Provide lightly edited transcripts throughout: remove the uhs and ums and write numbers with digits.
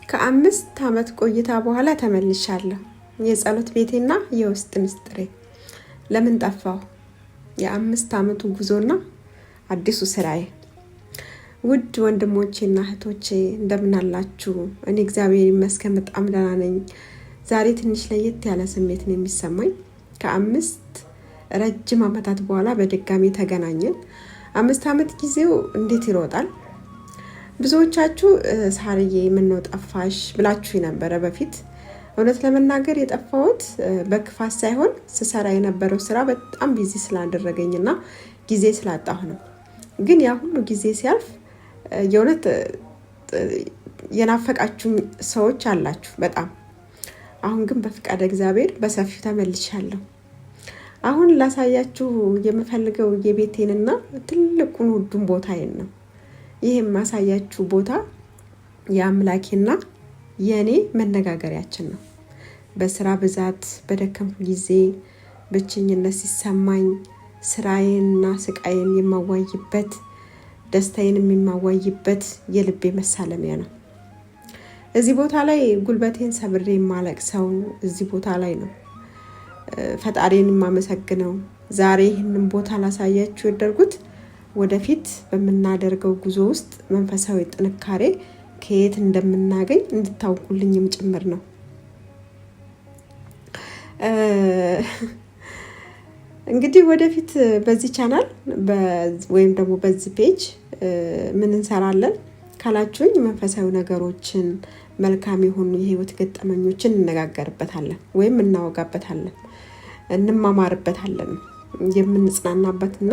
ከ5 ዓመት ቆይታ በኋላ ተመልሻለሁ። የጸሎት ቤቴና የውስጥ ምስጢሬ። ለምን ጠፋሁ? የ5 ዓመቱ ጉዞና አዲሱ ስራዬ። ውድ ወንድሞቼና እህቶቼ እንደምን አላችሁ? እኔ እግዚአብሔር ይመስገን በጣም ደህና ነኝ። ዛሬ ትንሽ ለየት ያለ ስሜት ነው የሚሰማኝ። ከ5 ረጅም ዓመታት በኋላ በድጋሚ ተገናኘን። 5 ዓመት ጊዜው እንዴት ይሮጣል! ብዙዎቻችሁ ሳርዬ ምን ነው ጠፋሽ ብላችሁ ነበር በፊት። እውነት ለመናገር የጠፋሁት በክፋት ሳይሆን ስሰራ የነበረው ስራ በጣም ቢዚ ስላደረገኝና ጊዜ ስላጣሁ ነው። ግን ያ ሁሉ ጊዜ ሲያልፍ የእውነት የናፈቃችሁ ሰዎች አላችሁ በጣም። አሁን ግን በፍቃደ እግዚአብሔር በሰፊው ተመልሻለሁ። አሁን ላሳያችሁ የምፈልገው የቤቴንና ትልቁን ውዱን ቦታዬን ነው። ይሄም ማሳያችሁ ቦታ የአምላኬና የኔ መነጋገሪያችን ነው። በስራ ብዛት በደከምኩ ጊዜ ብቸኝነት ሲሰማኝ ስራዬንና ስቃዬን የማዋይበት ደስታዬን የማዋይበት የልቤ መሳለሚያ ነው። እዚህ ቦታ ላይ ጉልበቴን ሰብሬ የማለቅሰው እዚህ ቦታ ላይ ነው። ፈጣሪን የማመሰግነው ዛሬ ይህንን ቦታ ላሳያችሁ የደረጉት ወደፊት በመናደርገው ጉዞ ውስጥ መንፈሳዊ ጥንካሬ ከየት እንደምናገኝ እንድታውቁልኝም ጭምር ነው። እንግዲህ ወደፊት በዚህ ቻናል ወይም ደግሞ በዚህ ፔጅ ምን እንሰራለን ካላችሁኝ መንፈሳዊ ነገሮችን መልካም የሆኑ የህይወት ገጠመኞችን እንነጋገርበታለን ወይም እናወጋበታለን፣ እንማማርበታለን። የምንጽናናበትና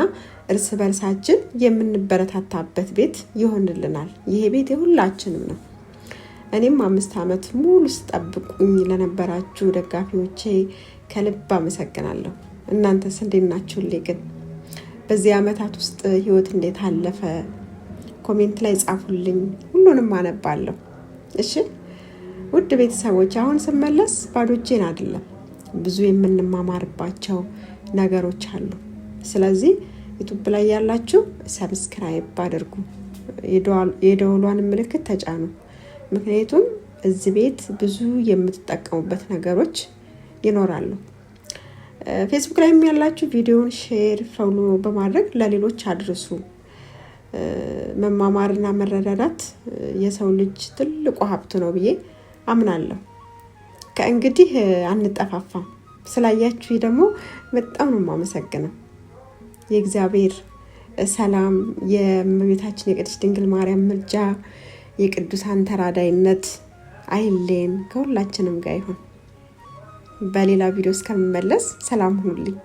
እርስ በርሳችን የምንበረታታበት ቤት ይሆንልናል። ይሄ ቤት የሁላችንም ነው። እኔም 5 ዓመት ሙሉ ስጠብቁኝ ለነበራችሁ ደጋፊዎቼ ከልብ አመሰግናለሁ። እናንተስ እንዴት ናችሁልኝ? ግን በዚህ ዓመታት ውስጥ ህይወት እንዴት አለፈ? ኮሜንት ላይ ጻፉልኝ፣ ሁሉንም አነባለሁ። እሺ ውድ ቤተሰቦች፣ አሁን ስመለስ ባዶ እጄን አይደለም። ብዙ የምንማማርባቸው ነገሮች አሉ። ስለዚህ ዩቲዩብ ላይ ያላችሁ ሰብስክራይብ አድርጉ፣ የደወሏን ምልክት ተጫኑ። ምክንያቱም እዚህ ቤት ብዙ የምትጠቀሙበት ነገሮች ይኖራሉ። ፌስቡክ ላይ ያላችሁ ቪዲዮውን ሼር፣ ፎሎ በማድረግ ለሌሎች አድርሱ። መማማርና መረዳዳት የሰው ልጅ ትልቁ ሀብት ነው ብዬ አምናለሁ። ከእንግዲህ አንጠፋፋም። ስላያችሁ ደግሞ በጣም ነው የማመሰግነው። የእግዚአብሔር ሰላም፣ የእመቤታችን የቅድስት ድንግል ማርያም ምልጃ፣ የቅዱሳን ተራዳይነት አይለየን፣ ከሁላችንም ጋር ይሁን። በሌላ ቪዲዮ እስከምመለስ ሰላም ሁኑልኝ።